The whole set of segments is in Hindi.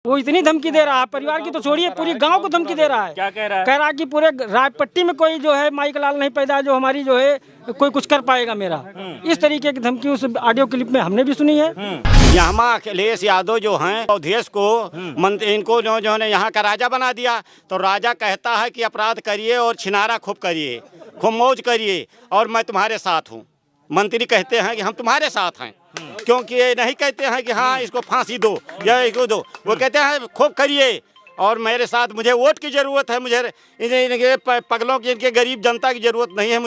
वो इतनी धमकी दे रहा है, परिवार की तो छोड़िए पूरी गांव को धमकी दे रहा है। क्या कह रहा है? कह रहा है कि पूरे रायपट्टी में कोई जो है माइक लाल नहीं पैदा जो हमारी जो है कोई कुछ कर पाएगा मेरा। इस तरीके की धमकी उस ऑडियो क्लिप में हमने भी सुनी है। यहाँ अखिलेश यादव जो हैं अवधेश को इनको जो है यहाँ का राजा बना दिया। तो राजा कहता है कि अपराध करिए और छिनारा खूब करिए, खूब मौज करिए और मैं तुम्हारे साथ हूँ। मंत्री कहते हैं कि हम तुम्हारे साथ हैं, क्योंकि ये नहीं कहते हैं कि हाँ इसको फांसी दो या इसको दो। वो कहते हैं खूब करिए और मेरे साथ, मुझे वोट की ज़रूरत है, मुझे इनके पगलों की, इनके गरीब जनता की ज़रूरत नहीं है।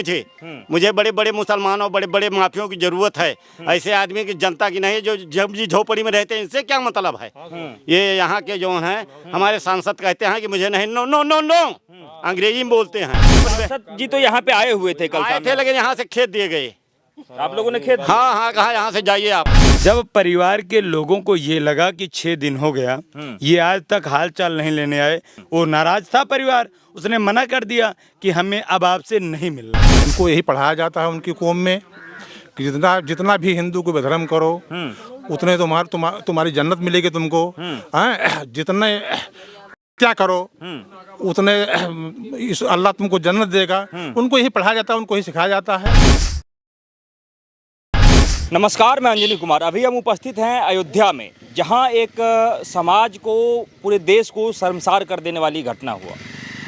मुझे बड़े बड़े मुसलमानों, बड़े बड़े माफियों की ज़रूरत है। ऐसे आदमी की जनता की नहीं, जो झुग्गी झोपड़ी में रहते हैं, इनसे क्या मतलब है। ये यहाँ के जो हैं हमारे सांसद कहते हैं कि मुझे नहीं, नो नो नो नो अंग्रेजी में बोलते हैं। सांसद जी तो यहाँ पे आए हुए थे, कल आए थे, लेकिन यहाँ से खेत दिए गए। आप लोगों ने खेत? हाँ हाँ, कहा यहाँ से जाइए आप। जब परिवार के लोगों को ये लगा कि 6 दिन हो गया, ये आज तक हाल चाल नहीं लेने आए, वो नाराज था परिवार, उसने मना कर दिया कि हमें अब आपसे नहीं मिलना। उनको यही पढ़ाया जाता है उनकी कौम में कि जितना भी हिंदू को धर्म करो उतने तुम्हारी जन्नत मिलेगी तुमको। जितने क्या करो उतने अल्लाह तुमको जन्नत देगा। उनको यही पढ़ाया जाता है, उनको यही सिखाया जाता है। नमस्कार, मैं अंजनी कुमार। अभी हम उपस्थित हैं अयोध्या में, जहां एक समाज को, पूरे देश को शर्मसार कर देने वाली घटना हुआ।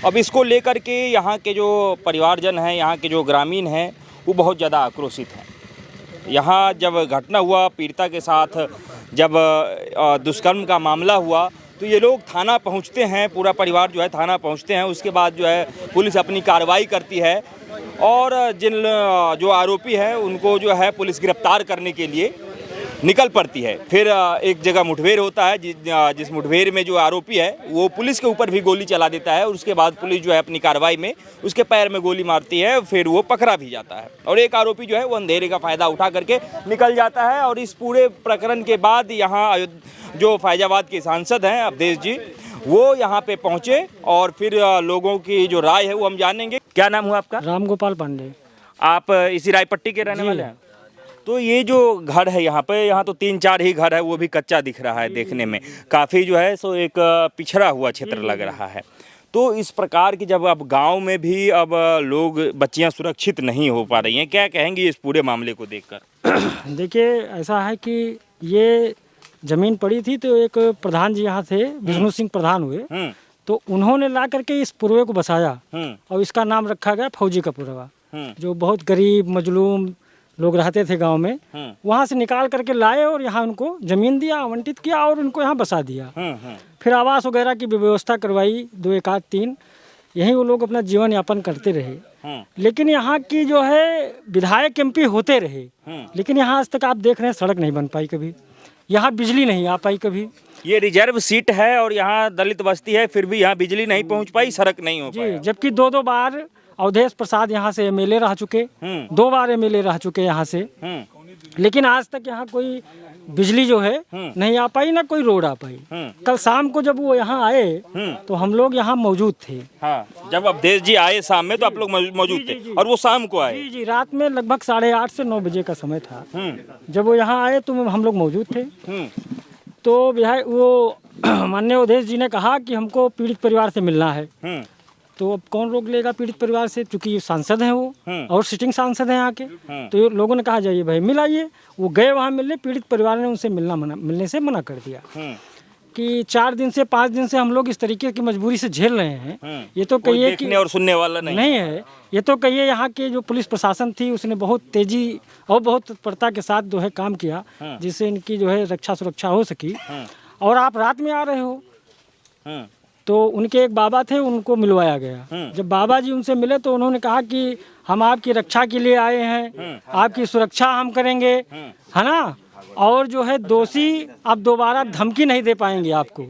अब इसको लेकर के यहाँ के जो परिवारजन हैं, यहाँ के जो ग्रामीण हैं, वो बहुत ज़्यादा आक्रोशित हैं। यहाँ जब घटना हुआ, पीड़िता के साथ जब दुष्कर्म का मामला हुआ, तो ये लोग थाना पहुँचते हैं, पूरा परिवार जो है थाना पहुँचते हैं। उसके बाद जो है पुलिस अपनी कार्रवाई करती है और जो आरोपी है उनको जो है पुलिस गिरफ्तार करने के लिए निकल पड़ती है। फिर एक जगह मुठभेड़ होता है, जिस मुठभेड़ में जो आरोपी है वो पुलिस के ऊपर भी गोली चला देता है और उसके बाद पुलिस जो है अपनी कार्रवाई में उसके पैर में गोली मारती है, फिर वो पकड़ा भी जाता है। और एक आरोपी जो है वो अंधेरे का फ़ायदा उठा करके निकल जाता है। और इस पूरे प्रकरण के बाद यहाँ जो फैजाबाद के सांसद हैं अवधेश जी, वो यहाँ पे पहुँचे और फिर लोगों की जो राय है वो हम जानेंगे। क्या नाम हुआ आपका? राम गोपाल पांडे। आप इसी रायपट्टी के रहने वाले हैं? तो ये जो घर है यहाँ पे, यहाँ तो 3-4 ही घर है, वो भी कच्चा दिख रहा है देखने में, काफ़ी जो है सो एक पिछड़ा हुआ क्षेत्र लग रहा है। तो इस प्रकार की जब अब गांव में भी अब लोग, बच्चियां सुरक्षित नहीं हो पा रही हैं, क्या कहेंगे इस पूरे मामले को देखकर? देखिए, ऐसा है कि ये जमीन पड़ी थी तो एक प्रधान जी यहाँ थे, विष्णु सिंह प्रधान हुए, तो उन्होंने ला करके इस पुरवे को बसाया और इसका नाम रखा गया फौजी का पुरवा। जो बहुत गरीब मजलूम लोग रहते थे गांव में, वहाँ से निकाल करके लाए और यहाँ उनको जमीन दिया, आवंटित किया और उनको यहाँ बसा दिया। फिर आवास वगैरह की व्यवस्था करवाई, 2 एक आध 3, यहीं वो लोग अपना जीवन यापन करते रहे। लेकिन यहाँ की जो है विधायक एमपी होते रहे, लेकिन यहाँ आज तक आप देख रहे हैं सड़क नहीं बन पाई कभी, यहाँ बिजली नहीं आ पाई कभी। ये रिजर्व सीट है और यहाँ दलित बस्ती है, फिर भी यहाँ बिजली नहीं पहुँच पाई, सड़क नहीं हो पाई। जबकि 2-2 बार अवधेश प्रसाद यहाँ से एमएलए रह चुके, 2 बार एमएलए रह चुके यहाँ से, लेकिन आज तक यहाँ कोई बिजली जो है नहीं आ पाई, ना कोई रोड आ पाई। कल शाम को जब वो यहाँ आए तो हम लोग यहाँ मौजूद थे। हाँ, जब अवधेश जी आए शाम में तो आप लोग मौजूद थे और वो शाम को आए? जी, रात में लगभग 8:30 से 9 बजे का समय था। जब वो यहाँ आए तो हम लोग मौजूद थे। तो विधायक वो माननीय अवधेश जी ने कहा कि हमको पीड़ित परिवार से मिलना है। तो अब कौन रोक लेगा पीड़ित परिवार से, क्योंकि सांसद हैं वो और सिटिंग सांसद हैं यहाँ के। तो लोगों ने कहा जाइए भाई मिल आइए। वो गए वहाँ मिलने, पीड़ित परिवार ने उनसे मिलने से मना कर दिया कि 4 दिन से 5 दिन से हम लोग इस तरीके की मजबूरी से झेल रहे हैं। ये तो कहिए कि और सुनने वाला नहीं है। ये तो कहिए यहाँ के जो पुलिस प्रशासन थी उसने बहुत तेजी और बहुत तत्परता के साथ जो है काम किया, जिससे इनकी जो है रक्षा सुरक्षा हो सकी। और आप रात में आ रहे हो, तो उनके एक बाबा थे, उनको मिलवाया गया। जब बाबा जी उनसे मिले तो उन्होंने कहा कि हम आपकी रक्षा के लिए आए हैं, आपकी सुरक्षा हम करेंगे, है ना, और जो है दोषी अब दोबारा धमकी नहीं दे पाएंगे आपको।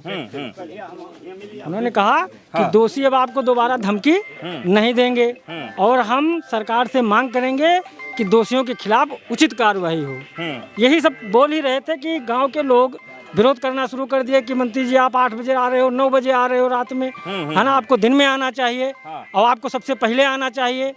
उन्होंने कहा कि दोषी अब आपको दोबारा धमकी नहीं देंगे और हम सरकार से मांग करेंगे कि दोषियों के खिलाफ उचित कार्रवाई हो। यही सब बोल ही रहे थे कि गाँव के लोग विरोध करना शुरू कर दिया कि मंत्री जी आप 8 बजे आ रहे हो, 9 बजे आ रहे हो रात में, है ना, आपको दिन में आना चाहिए और आपको सबसे पहले आना चाहिए।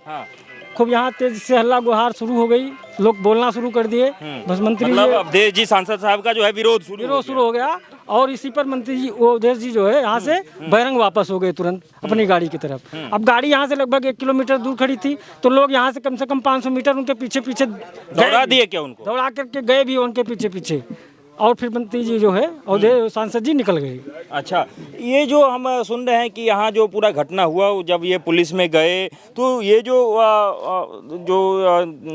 खूब यहाँ तेज से हल्ला गुहार शुरू हो गई, लोग बोलना शुरू कर दिए। बस मंत्री मतलब अवधेश जी सांसद साहब का जो है विरोध शुरू हो गया। और इसी पर मंत्री जी ओवधेश जी जो है यहाँ से बहिरंग वापस हो गए तुरंत अपनी गाड़ी की तरफ। अब गाड़ी यहाँ से लगभग 1 किलोमीटर दूर खड़ी थी, तो लोग यहाँ से कम 500 मीटर उनके पीछे पीछे दौड़ा दिए क्या उनको? दौड़ा करके गए भी उनके पीछे पीछे, और फिर मंत्री जी जो है और सांसद जी निकल गए। अच्छा, ये जो हम सुन रहे हैं कि यहाँ जो पूरा घटना हुआ, जब ये पुलिस में गए तो ये जो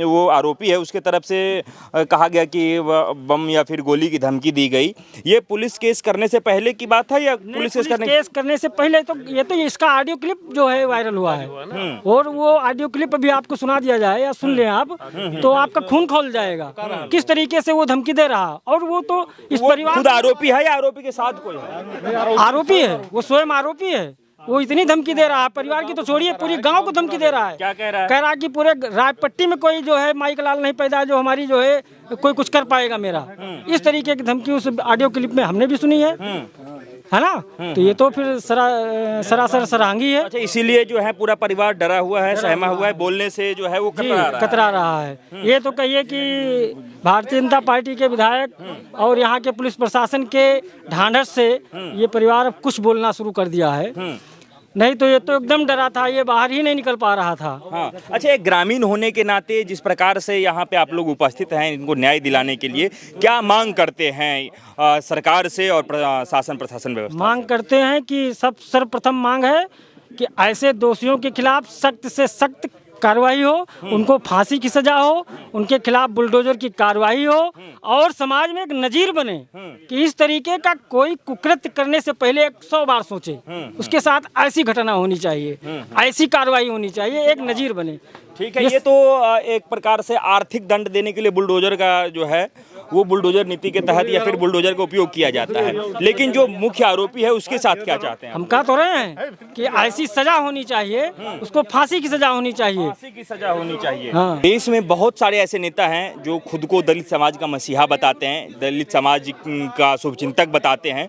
वो आरोपी है उसके तरफ से कहा गया कि बम या फिर गोली की धमकी दी गई। ये पुलिस केस करने से पहले की बात है या पुलिस केस करने से पहले? तो ये तो इसका ऑडियो क्लिप जो है वायरल हुआ है, और वो ऑडियो क्लिप अभी आपको सुना दिया जाए या सुन लें आप, तो आपका खून खौल जाएगा किस तरीके से वो धमकी दे रहा। और वो तो इस परिवार खुद आरोपी है या आरोपी के साथ कोई है? आरोपी है, वो स्वयं आरोपी है। वो इतनी धमकी दे रहा है, परिवार की तो छोड़िए, पूरी गांव को धमकी दे रहा है। क्या कह रहा है? कह रहा है कि पूरे रायपट्टी में कोई जो है माइक लाल नहीं पैदा जो हमारी जो है कोई कुछ कर पाएगा मेरा। इस तरीके की धमकी उस ऑडियो क्लिप में हमने भी सुनी है ना। तो ये तो फिर सरासर सराहनीय है। अच्छा, इसीलिए जो है पूरा परिवार डरा हुआ है, सहमा हुआ है, बोलने से जो है वो कतरा रहा है। ये तो कहिए कि भारतीय जनता पार्टी के विधायक और यहाँ के पुलिस प्रशासन के ढांढस से ये परिवार अब कुछ बोलना शुरू कर दिया है, नहीं तो ये तो एकदम डरा था, ये बाहर ही नहीं निकल पा रहा था। हाँ। अच्छा, एक ग्रामीण होने के नाते जिस प्रकार से यहाँ पे आप लोग उपस्थित हैं इनको न्याय दिलाने के लिए, क्या मांग करते हैं सरकार से और शासन प्रशासन व्यवस्था? मांग करते हैं कि सर्वप्रथम मांग है कि ऐसे दोषियों के खिलाफ सख्त से सख्त कार्रवाई हो, उनको फांसी की सजा हो, उनके खिलाफ बुलडोजर की कार्रवाई हो, और समाज में एक नजीर बने कि इस तरीके का कोई कुकृत्य करने से पहले 100 बार सोचे, उसके साथ ऐसी घटना होनी चाहिए, ऐसी कार्रवाई होनी चाहिए, एक नजीर बने। ठीक है, ये तो एक प्रकार से आर्थिक दंड देने के लिए बुलडोजर का जो है वो बुलडोजर नीति के तहत या फिर बुलडोजर का उपयोग किया जाता है, लेकिन जो मुख्य आरोपी है उसके साथ क्या चाहते हैं? हम कह तो रहे हैं कि ऐसी सजा होनी चाहिए, उसको फांसी की सजा होनी चाहिए, फांसी की सजा होनी चाहिए। हाँ। देश में बहुत सारे ऐसे नेता हैं जो खुद को दलित समाज का मसीहा बताते हैं, दलित समाज का शुभचिंतक बताते हैं।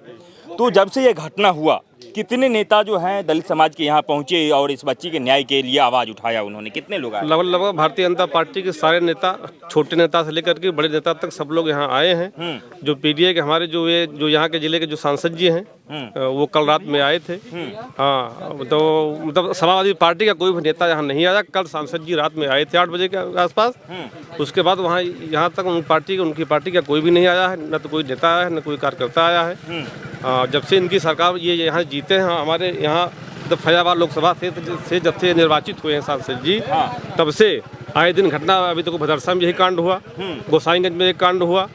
तो जब से ये घटना हुआ, कितने नेता जो हैं दलित समाज के यहाँ पहुँचे और इस बच्ची के न्याय के लिए आवाज़ उठाया उन्होंने? कितने लोग आए? लगभग भारतीय जनता पार्टी के सारे नेता, छोटे नेता से लेकर के बड़े नेता तक सब लोग यहाँ आए हैं। जो पीडीए के हमारे जो यहाँ के जिले के जो सांसद जी हैं वो कल रात में आए थे। हाँ, तो मतलब समाजवादी पार्टी का कोई भी नेता यहाँ नहीं आया। कल सांसद जी रात में आए थे 8 बजे के आसपास। उसके बाद वहाँ यहाँ तक उनकी पार्टी का कोई भी नहीं आया है, न तो कोई नेता आया है, न कोई कार्यकर्ता आया है। जब से इनकी सरकार ये यहाँ जीते हैं, हमारे यहाँ जब फैजाबाद लोकसभा से जब से निर्वाचित हुए हैं सांसद जी, तब से आए दिन घटना, अभी तक भदरसा में यही कांड हुआ, गोसाईगंज में एक कांड हुआ,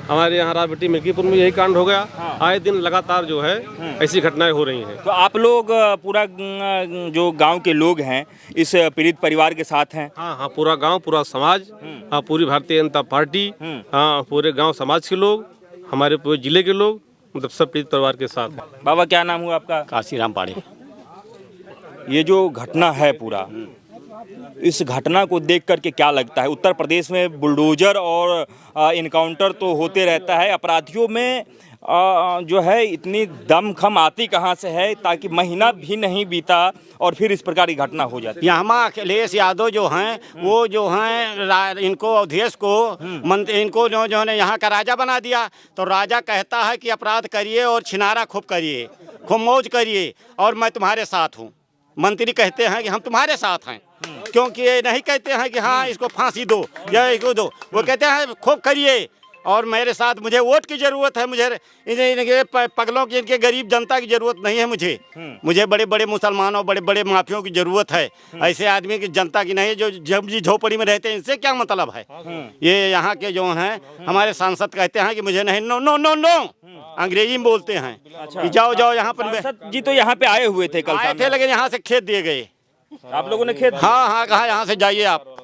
हमारे यहाँ राजबट्टी मिल्कीपुर में यही कांड हो गया। आए दिन लगातार जो है ऐसी घटनाएं हो रही हैं। तो आप लोग पूरा जो गांव के लोग हैं इस पीड़ित परिवार के साथ हैं? हाँ, पूरा गांव, पूरा समाज, पूरी भारतीय जनता पार्टी, हाँ, पूरे गांव समाज के लोग, हमारे पूरे जिले के लोग, मतलब सब पीड़ित परिवार के साथ हैं। बाबा, क्या नाम हुआ आपका? काशीराम पाड़े। ये जो घटना है पूरा, इस घटना को देख करके क्या लगता है? उत्तर प्रदेश में बुलडोजर और इनकाउंटर तो होते रहता है, अपराधियों में जो है इतनी दमखम आती कहाँ से है, ताकि महीना भी नहीं बीता और फिर इस प्रकार की घटना हो जाती है? यहाँ अखिलेश यादव जो हैं, वो जो हैं इनको अवधेश को इनको जो है यहाँ का राजा बना दिया। तो राजा कहता है कि अपराध करिए और छिनारा खूब करिए, खूब मौज करिए, और मैं तुम्हारे साथ हूँ। मंत्री कहते हैं कि हम तुम्हारे साथ हैं, क्योंकि ये नहीं कहते हैं कि हाँ इसको फांसी दो या इसको दो, वो कहते हैं खूब करिए और मेरे साथ। मुझे वोट की ज़रूरत है, मुझे इनके पगलों की, इनके गरीब जनता की ज़रूरत नहीं है। मुझे बड़े बड़े मुसलमानों, बड़े बड़े माफियों की ज़रूरत है, ऐसे आदमी की, जनता की नहीं, जो झुग्गी झोपड़ी में रहते हैं। इनसे क्या मतलब है? ये यहाँ के जो हैं हमारे सांसद कहते हैं कि मुझे नहीं, नो नो नो नो, अंग्रेजी में बोलते हैं। अच्छा। कि जाओ जाओ यहाँ पर। सांसद जी तो यहाँ पे आए हुए थे, कल आए थे, लेकिन यहाँ से खेत दिए गए। आप लोगों ने खेत? हाँ, कहा यहाँ से जाइए आप।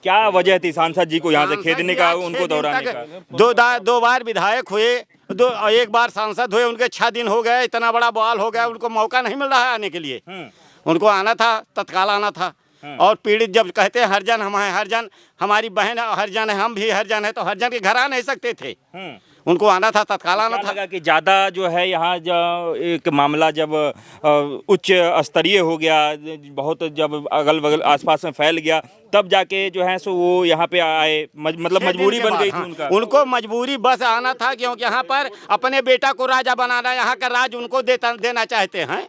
क्या वजह थी सांसद जी को यहाँ से खेदने का, उनको दौड़ाने का? 2 बार विधायक हुए, एक बार सांसद हुए, उनके 6 दिन हो गए, इतना बड़ा बवाल हो गया, उनको मौका नहीं मिल रहा है आने के लिए। उनको आना था, तत्काल आना था। और पीड़ित जब कहते हैं हरिजन हम हैं, हरिजन हमारी बहन हरिजन है, हम भी हरिजन है, तो हरिजन के घर आ नहीं सकते थे, उनको आना था, तत्काल आना था। कि ज़्यादा जो है यहाँ एक मामला जब उच्च स्तरीय हो गया, बहुत जब अगल बगल आसपास में फैल गया, तब जाके जो है सो वो यहाँ पे आए, मतलब मजबूरी बन गई थी उनका। उनको मजबूरी बस आना था, क्योंकि यहाँ पर अपने बेटा को राजा बनाना, यहाँ का राज उनको देना चाहते हैं।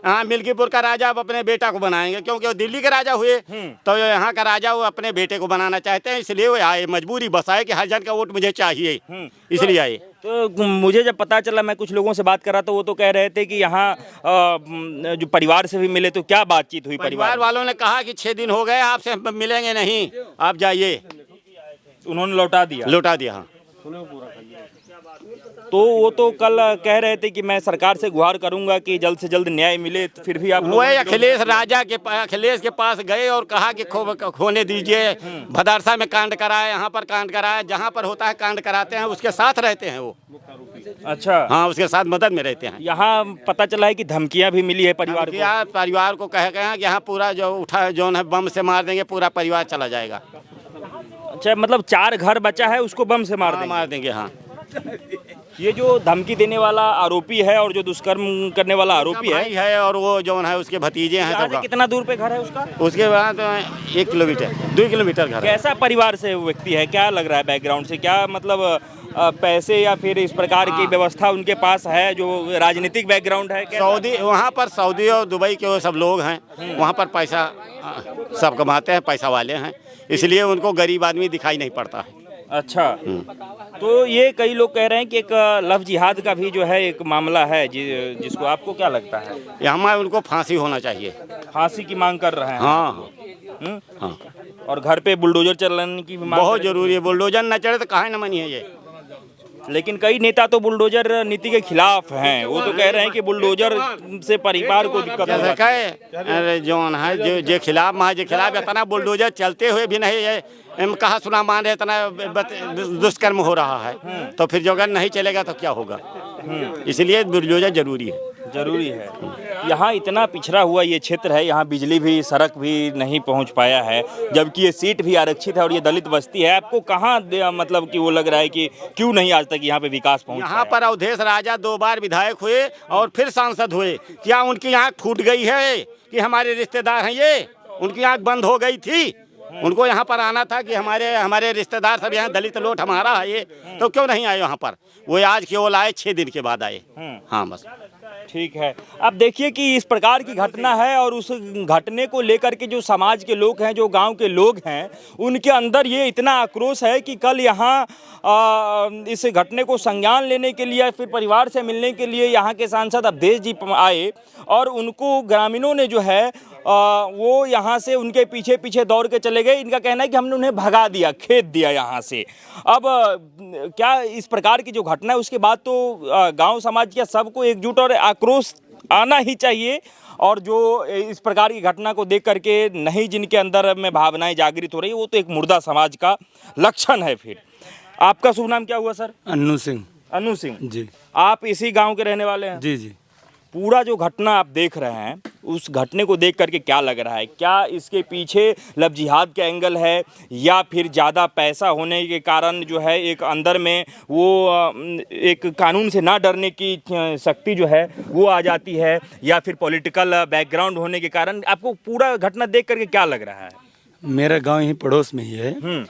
हाँ, मिल्कीपुर का राजा अब अपने बेटा को बनाएंगे, क्योंकि वो दिल्ली के राजा हुए, तो यहाँ का राजा वो अपने बेटे को बनाना चाहते हैं, इसलिए वो आए, मजबूरी बस आए कि हरिजन का वोट मुझे चाहिए, इसलिए आए। तो मुझे जब पता चला, मैं कुछ लोगों से बात कर रहा था, वो तो कह रहे थे कि यहाँ जो परिवार से भी मिले, तो क्या बातचीत हुई? परिवार वालों ने कहा कि 6 दिन हो गए, आपसे मिलेंगे नहीं, आप जाइए। उन्होंने लौटा दिया। हाँ। तो वो तो कल कह रहे थे कि मैं सरकार से गुहार करूंगा कि जल्द से जल्द न्याय मिले, तो फिर भी आप वही अखिलेश के पास गए और कहा कि खोने दीजिए। भदारसा में कांड कराए, यहाँ पर कांड कराए, जहाँ पर होता है कांड कराते हैं, उसके साथ रहते हैं वो। अच्छा। हाँ, उसके साथ मदद में रहते हैं। यहाँ पता चला है कि धमकियां भी मिली है परिवार को कह गए हैं कि यहाँ पूरा जो उठा जो है बम से मार देंगे, पूरा परिवार चला जाएगा। अच्छा, मतलब 4 घर बचा है, उसको बम से मार देंगे। हाँ। ये जो धमकी देने वाला आरोपी है और जो दुष्कर्म करने वाला आरोपी है और वो जो है उसके भतीजे हैं। तो कितना दूर पे घर है उसका? उसके बाद 1 किलोमीटर 2 किलोमीटर घर। कैसा परिवार से वो व्यक्ति है, क्या लग रहा है बैकग्राउंड से? क्या मतलब पैसे या फिर इस प्रकार की व्यवस्था उनके पास है, जो राजनीतिक बैकग्राउंड है? वहाँ पर सऊदी और दुबई के वो सब लोग हैं, वहाँ पर पैसा सब कमाते हैं, पैसा वाले हैं, इसलिए उनको गरीब आदमी दिखाई नहीं पड़ता है। अच्छा। तो ये कई लोग कह रहे हैं कि एक लव जिहाद का भी जो है एक मामला है, जिसको आपको क्या लगता है? यहाँ उनको फांसी होना चाहिए। फांसी की मांग कर रहे हैं? हाँ। हाँ। और घर पे बुलडोजर चलाने की भी मांग बहुत जरूरी है। बुलडोजर न चढ़े तो कहाँ न मनी है ये। लेकिन कई नेता तो बुलडोजर नीति के खिलाफ हैं, वो तो कह रहे हैं कि बुलडोजर से परिवार को दिक्कत हो जाती है। अरे जोन है जो खिलाफ इतना बुलडोजर चलते हुए भी नहीं है, कहा सुना मान रहे, इतना दुष्कर्म हो रहा है, तो फिर जो अगर नहीं चलेगा तो क्या होगा? इसलिए बुलडोजर जरूरी है। यहाँ इतना पिछड़ा हुआ ये क्षेत्र है, यहाँ बिजली भी, सड़क भी नहीं पहुँच पाया है, जबकि ये सीट भी आरक्षित है और ये दलित बस्ती है। आपको कहाँ मतलब कि वो लग रहा है कि क्यों नहीं आज तक यहाँ पे विकास पहुँच? यहाँ पर अवधेश राजा 2 बार विधायक हुए और फिर सांसद हुए, क्या उनकी आँख फूट गई है कि हमारे रिश्तेदार हैं ये? उनकी आँख बंद हो गई थी। उनको यहाँ पर आना था कि हमारे रिश्तेदार सब यहाँ दलित लोट हमारा है ये, तो क्यों नहीं आए यहाँ पर? वो आज केवल आए 6 दिन के बाद आए। हाँ, बस ठीक है। अब देखिए कि इस प्रकार की घटना है और उस घटने को लेकर के जो समाज के लोग हैं, जो गांव के लोग हैं, उनके अंदर ये इतना आक्रोश है कि कल यहाँ इस घटने को संज्ञान लेने के लिए, फिर परिवार से मिलने के लिए यहाँ के सांसद अवधेश जी आए और उनको ग्रामीणों ने जो है वो यहाँ से उनके पीछे पीछे दौड़ के चले गए। इनका कहना है कि हमने उन्हें भगा दिया, खेद दिया यहाँ से। अब क्या इस प्रकार की जो घटना है उसके बाद तो गांव समाज के सबको एकजुट और आक्रोश आना ही चाहिए, और जो इस प्रकार की घटना को देख करके नहीं जिनके अंदर में भावनाएं जागृत हो रही है, वो तो एक मुर्दा समाज का लक्षण है। फिर आपका शुभ नाम क्या हुआ सर? अन्नू सिंह। अन्नू सिंह जी। आप इसी गाँव के रहने वाले हैं? जी। पूरा जो घटना आप देख रहे हैं, उस घटने को देख करके क्या लग रहा है? क्या इसके पीछे लव जिहाद का एंगल है, या फिर ज़्यादा पैसा होने के कारण जो है एक अंदर में वो एक कानून से ना डरने की शक्ति जो है वो आ जाती है, या फिर पॉलिटिकल बैकग्राउंड होने के कारण? आपको पूरा घटना देख करके क्या लग रहा है? मेरा गांव यहीं पड़ोस में ही है।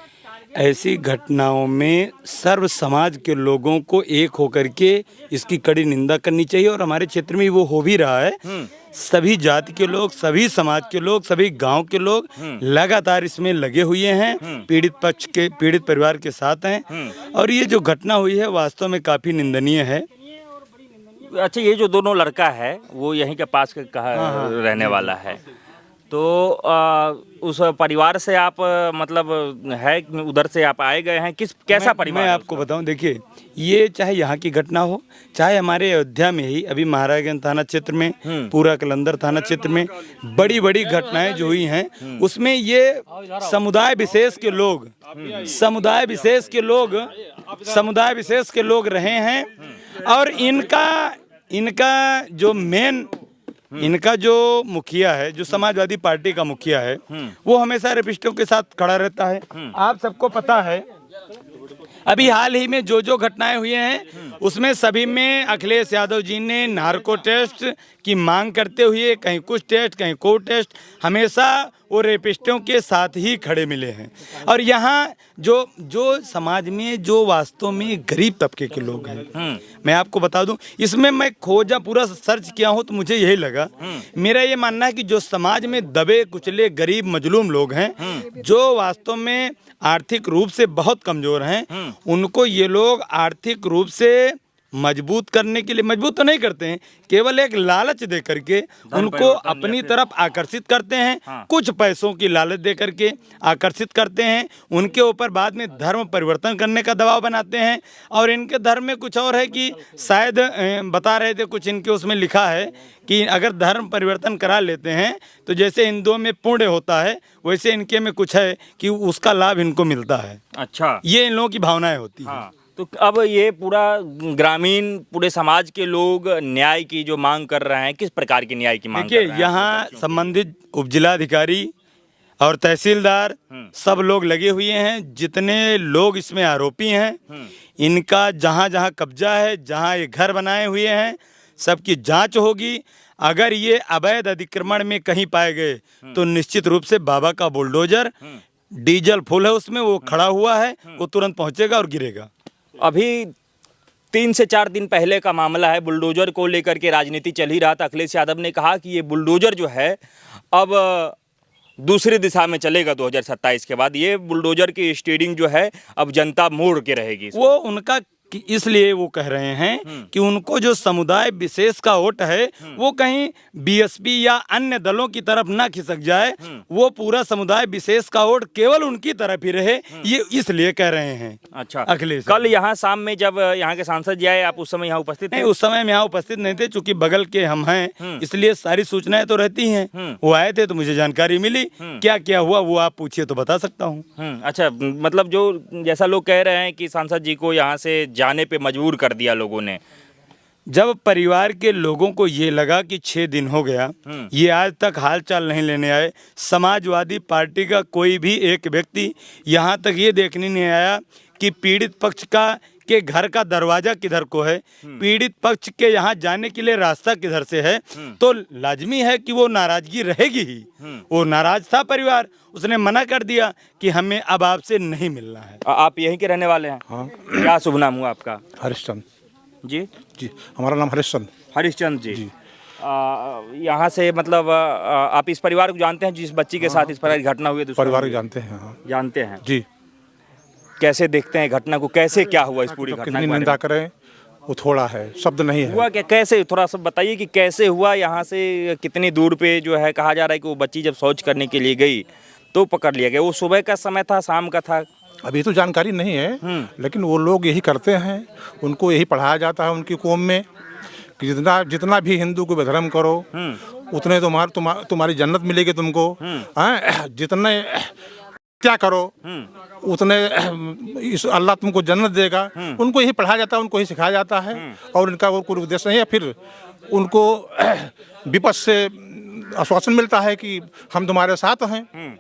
ऐसी घटनाओं में सर्व समाज के लोगों को एक होकर के इसकी कड़ी निंदा करनी चाहिए, और हमारे क्षेत्र में वो हो भी रहा है। सभी जाति के लोग, सभी समाज के लोग, सभी गांव के लोग लगातार इसमें लगे हुए हैं, पीड़ित परिवार के साथ हैं, और ये जो घटना हुई है वास्तव में काफी निंदनीय है। अच्छा, ये जो दोनों लड़का है वो यहीं के पास रहने वाला है, तो उस परिवार से आप मतलब है उधर से आप आए गए हैं? कैसा परिवार? मैं आपको बताऊं, देखिए, ये चाहे यहाँ की घटना हो, चाहे हमारे अयोध्या में ही अभी महाराजगंज थाना क्षेत्र में, पूरा कलंदर थाना क्षेत्र में बड़ी बड़ी घटनाएं जो हुई हैं, उसमें ये समुदाय विशेष के लोग रहे हैं, और इनका जो इनका जो मुखिया है, जो समाजवादी पार्टी का मुखिया है, वो हमेशा रेपिस्टों के साथ खड़ा रहता है। आप सबको पता है, अभी हाल ही में जो घटनाएं हुई हैं उसमें सभी में अखिलेश यादव जी ने नार्को टेस्ट की मांग करते हुए कहीं कुछ टेस्ट कहीं को टेस्ट हमेशा वो रेपिस्टों के साथ ही खड़े मिले हैं। और यहाँ जो समाज में जो वास्तव में गरीब तबके के लोग हैं, मैं आपको बता दूं, इसमें मैं खोजा पूरा सर्च किया हूं तो मुझे यही लगा, मेरा ये मानना है कि जो समाज में दबे कुचले गरीब मजलूम लोग हैं, जो वास्तव में आर्थिक रूप से बहुत कमजोर हैं, उनको ये लोग आर्थिक रूप से मजबूत करने के लिए, मजबूत तो नहीं करते हैं, केवल एक लालच दे करके उनको अपनी तरफ आकर्षित करते हैं। कुछ पैसों की लालच दे करके आकर्षित करते हैं, उनके ऊपर बाद में धर्म परिवर्तन करने का दबाव बनाते हैं। और इनके धर्म में कुछ और है कि शायद बता रहे थे, कुछ इनके उसमें लिखा है कि अगर धर्म परिवर्तन करा लेते हैं तो जैसे हिंदुओं में पुण्य होता है वैसे इनके में कुछ है कि उसका लाभ इनको मिलता है। अच्छा, ये इन लोगों की भावनाएं होती हैं। तो अब ये पूरा ग्रामीण पूरे समाज के लोग न्याय की जो मांग कर रहे हैं, किस प्रकार की न्याय की मांग कर रहे हैं? यहाँ संबंधित उपजिलाधिकारी और तहसीलदार सब लोग लगे हुए हैं। जितने लोग इसमें आरोपी हैं, इनका जहाँ जहाँ कब्जा है, जहाँ ये घर बनाए हुए हैं, सबकी जांच होगी। अगर ये अवैध अतिक्रमण में कहीं पाए गए तो निश्चित रूप से बाबा का बुलडोजर, डीजल फुल है उसमें, वो खड़ा हुआ है, वो तुरंत पहुंचेगा और गिरेगा। अभी 3 से 4 दिन पहले का मामला है, बुलडोजर को लेकर के राजनीति चल ही रहा था। अखिलेश यादव ने कहा कि ये बुलडोजर जो है अब दूसरी दिशा में चलेगा 2027 के बाद। ये बुलडोजर की स्टीयरिंग जो है अब जनता मोड़ के रहेगी। वो उनका कि इसलिए वो कह रहे हैं कि उनको जो समुदाय विशेष का वोट है वो कहीं बीएसपी या अन्य दलों की तरफ ना खिसक जाए, वो पूरा समुदाय विशेष का वोट केवल उनकी तरफ ही रहे, ये इसलिए कह रहे हैं। अच्छा, अखिलेश कल यहाँ शाम में जब यहाँ के सांसद जी आए, आप उस समय यहाँ उपस्थित थे? नहीं, उस समय मैं यहाँ उपस्थित नहीं थे, चूंकि बगल के हम हैं इसलिए सारी सूचनाएं तो रहती हैं। वो आए थे तो मुझे जानकारी मिली, क्या क्या हुआ वो आप पूछिए तो बता सकता हूँ। अच्छा, मतलब जो जैसा लोग कह रहे हैं कि सांसद जी को यहाँ से जाने पे मजबूर कर दिया लोगों ने। जब परिवार के लोगों को ये लगा कि 6 दिन हो गया, ये आज तक हालचाल नहीं लेने आए, समाजवादी पार्टी का कोई भी एक व्यक्ति यहाँ तक ये देखने नहीं आया कि पीड़ित पक्ष के घर का दरवाजा किधर को है, पीड़ित पक्ष के यहाँ जाने के लिए रास्ता किधर से है, तो लाजमी है कि वो नाराजगी रहेगी ही। वो नाराज था परिवार, उसने मना कर दिया कि हमें अब आपसे नहीं मिलना है। आप यहीं के रहने वाले हैं? हाँ। क्या शुभ नाम हुआ आपका? हरिश्चंद जी जी, हमारा नाम हरिश्चंद। हरिश्चंद जी। यहाँ से मतलब आप इस परिवार को जानते हैं जिस बच्ची के साथ इस प्रकार की घटना हुई है? परिवार को जानते हैं। हाँ। जानते हैं जी। कैसे देखते हैं घटना को, कैसे क्या हुआ इस पूरी घटना के कितनी बारे निंदा में? करें वो थोड़ा है, शब्द नहीं है। हुआ क्या, कैसे, थोड़ा सा बताइए कि कैसे हुआ? यहाँ से कितनी दूर पे जो है कहा जा रहा है कि वो बच्ची जब शौच करने के लिए गई तो पकड़ लिया गया। वो सुबह का समय था, शाम का था? अभी तो जानकारी नहीं है, लेकिन वो लोग यही करते हैं, उनको यही पढ़ाया जाता है उनकी कौम में कि जितना भी हिंदू को धर्म करो उतने तुम्हारी जन्नत मिलेगी तुमको। जितने क्या करो उतने अल्लाह तुमको जन्नत देगा। उनको यही पढ़ाया जाता है, उनको यही सिखाया जाता है, और इनका वो कोई उद्देश्य नहीं है। फिर उनको विपक्ष से आश्वासन मिलता है कि हम तुम्हारे साथ हैं,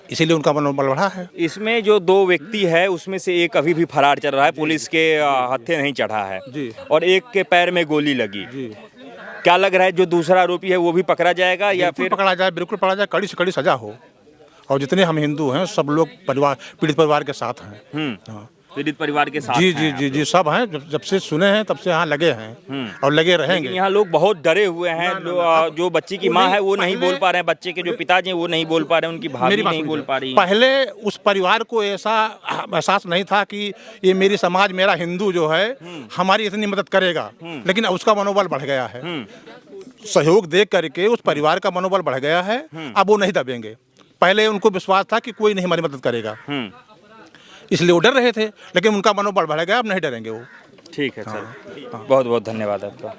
इसीलिए उनका मनोबल बढ़ा है। इसमें जो 2 व्यक्ति है उसमें से एक अभी भी फरार चल रहा है, पुलिस के हत्थे नहीं चढ़ा है जी। और एक के पैर में गोली लगी जी। क्या लग रहा है जो दूसरा आरोपी है वो भी पकड़ा जाएगा या फिर? पकड़ा जाए, बिल्कुल पकड़ा जाए, कड़ी से कड़ी सजा हो। और जितने हम हिंदू हैं सब लोग पीड़ित परिवार के साथ हैं। हाँ। पीड़ित परिवार के साथ जी जी जी जी, सब हैं, जब से सुने हैं तब से यहाँ लगे हैं और लगे रहेंगे। यहाँ लोग बहुत डरे हुए हैं। जो बच्ची की माँ है वो नहीं बोल पा रहे हैं, बच्चे के जो पिताजी हैं वो नहीं बोल पा रहे हैं, उनकी भाभी नहीं बोल पा रही। पहले उस परिवार को ऐसा एहसास नहीं था कि ये मेरी समाज, मेरा हिंदू जो है हमारी इतनी मदद करेगा, लेकिन उसका मनोबल बढ़ गया है। सहयोग देख करके उस परिवार का मनोबल बढ़ गया है। अब वो नहीं दबेंगे। पहले उनको विश्वास था कि कोई नहीं हमारी मदद करेगा, इसलिए वो डर रहे थे, लेकिन उनका मनोबल बढ़ गया, अब नहीं डरेंगे वो। ठीक है सर, बहुत बहुत धन्यवाद आपका।